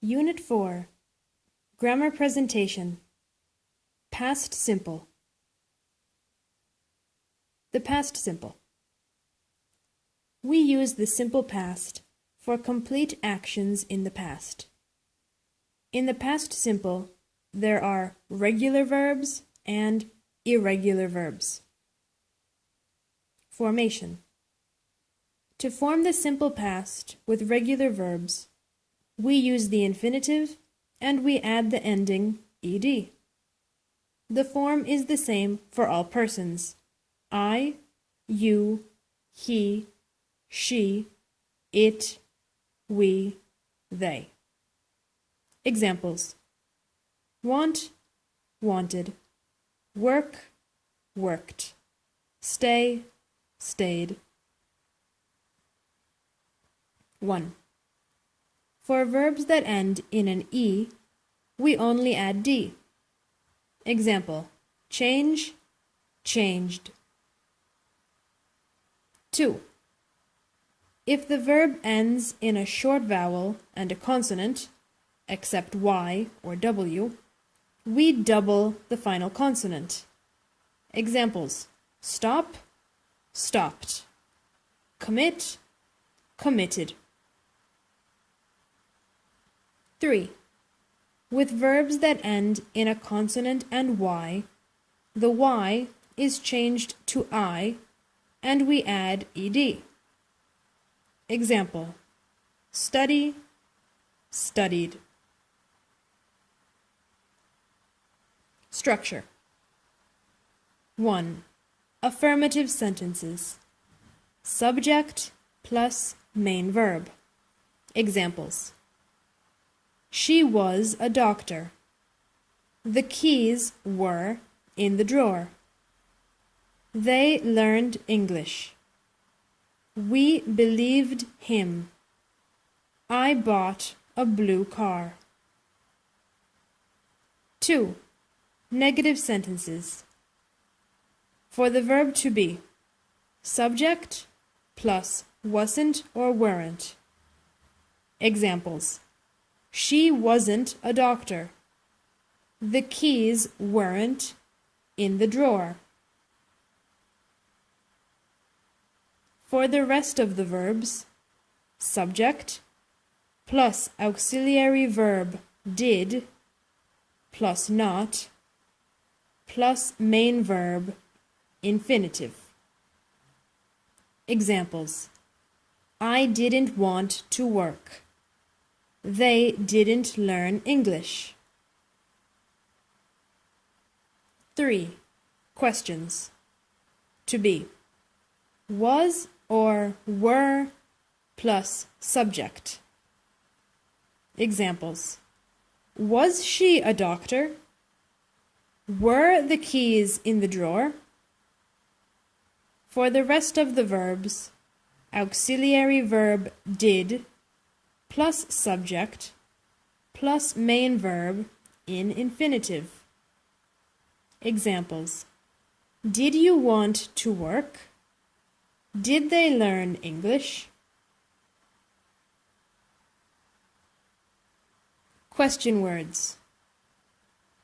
Unit 4. Grammar Presentation. Past Simple. The past simple. We use the simple past for complete actions in the past. In the past simple, there are regular verbs and irregular verbs. Formation. To form the simple past with regular verbs, we use the infinitive and we add the ending ed. The form is the same for all persons: I, you, he, she, it, we, they. Examples: want, wanted; work, worked; stay, stayed. 1. For verbs that end in an E, we only add D. Example: change, changed. 2. If the verb ends in a short vowel and a consonant, except Y or W, we double the final consonant. Examples: stop, stopped; commit, committed. 3. With verbs that end in a consonant and Y, the Y is changed to I and we add ed. Example: study, studied. Structure. 1. Affirmative sentences. Subject plus main verb. Examples: she was a doctor. The keys were in the drawer. They learned English. We believed him. I bought a blue car. 2. Negative sentences. For the verb to be, subject plus wasn't or weren't. Examples: she wasn't a doctor. The keys weren't in the drawer. For the rest of the verbs, subject plus auxiliary verb did plus not plus main verb infinitive. Examples: I didn't want to work. They didn't learn English. 3. Questions. To be: was or were plus subject. Examples: was she a doctor? Were the keys in the drawer? For the rest of the verbs, auxiliary verb did plus subject plus main verb in infinitive. Examples: did you want to work? Did they learn English? Question words.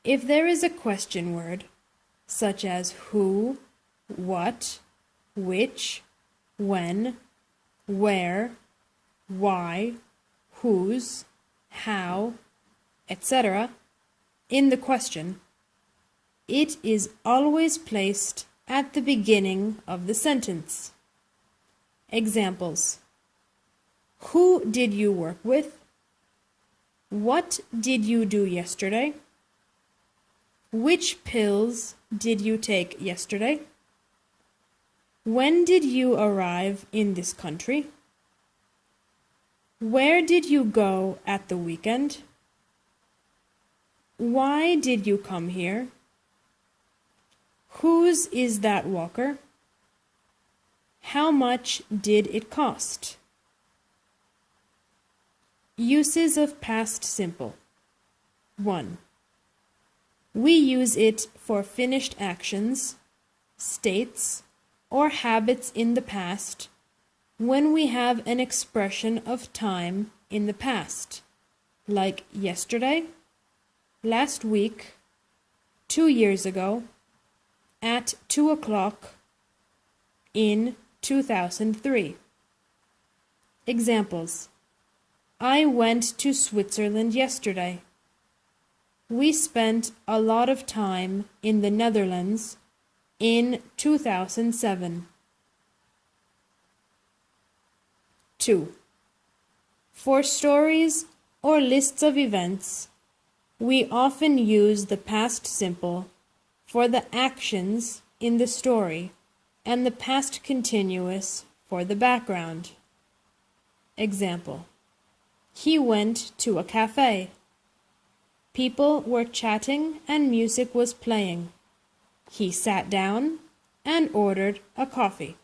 If there is a question word, such as who, what, which, when, where, why, whose, how, etc., in the question, it is always placed at the beginning of the sentence. Examples: who did you work with? What did you do yesterday? Which pills did you take yesterday? When did you arrive in this country? Where did you go at the weekend? Why did you come here? Whose is that walker? How much did it cost? Uses of past simple. 1. We use it for finished actions, states, or habits in the past when we have an expression of time in the past. like yesterday, last week, 2 years ago, at 2 o'clock, in 2003. Examples: I went to Switzerland yesterday. We spent a lot of time in the Netherlands in 2007. 2. For stories or lists of events, we often use the past simple for the actions in the story and the past continuous for the background. Example: he went to a cafe. People were chatting and music was playing. He sat down and ordered a coffee.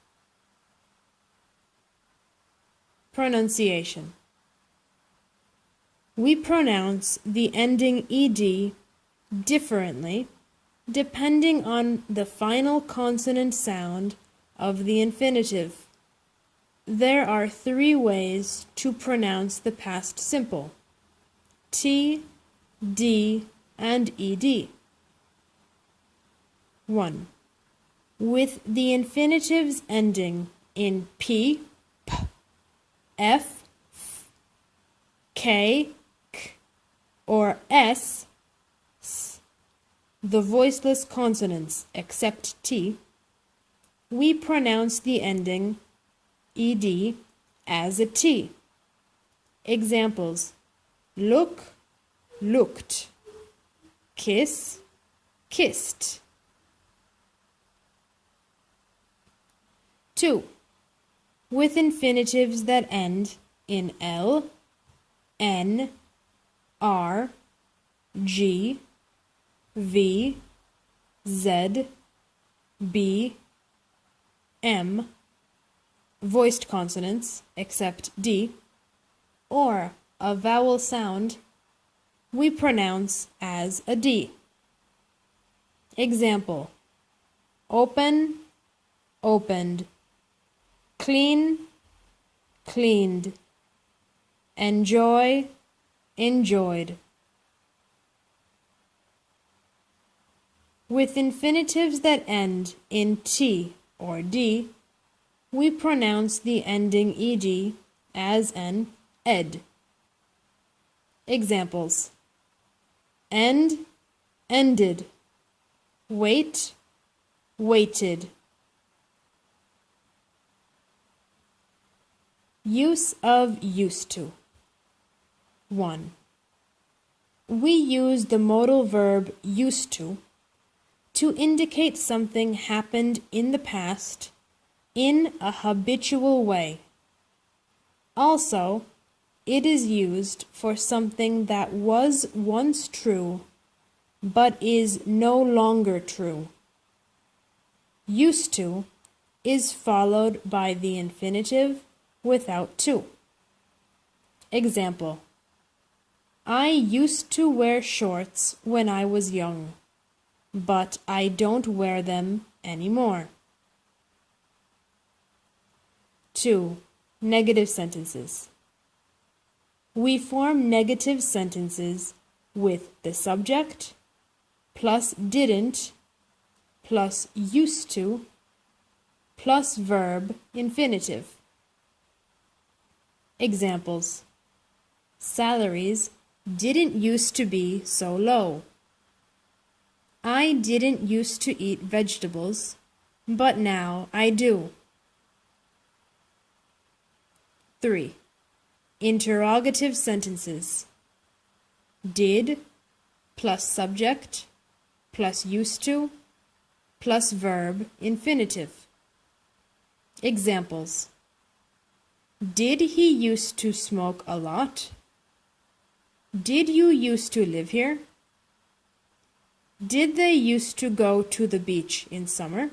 Pronunciation. We pronounce the ending ed differently depending on the final consonant sound of the infinitive. There are 3 ways to pronounce the past simple: T, D, and ed. 1. With the infinitives ending in P, P, F, F, K, K, or S, S, the voiceless consonants except T, we pronounce the ending ed as a T. Examples: look, looked, kiss, kissed. 2. With infinitives that end in L, N, R, G, V, Z, B, M, voiced consonants except D, or a vowel sound, we pronounce as a D. Example: open, opened, clean, cleaned, enjoy, enjoyed. With infinitives that end in T or D, we pronounce the ending ed as an ed. Examples: end, ended, wait, waited. Use of used to. 1. We use the modal verb used to indicate something happened in the past in a habitual way. Also, it is used for something that was once true but is no longer true. Used to is followed by the infinitive without to. Example: I used to wear shorts when I was young, but I don't wear them anymore. 2. Negative sentences. We form negative sentences with the subject plus didn't plus used to plus verb infinitive. Examples: salaries didn't used to be so low. I didn't used to eat vegetables, but now I do. 3. Interrogative sentences. Did plus subject plus used to plus verb infinitive. Examples: did he used to smoke a lot? Did you used to live here? Did they used to go to the beach in summer?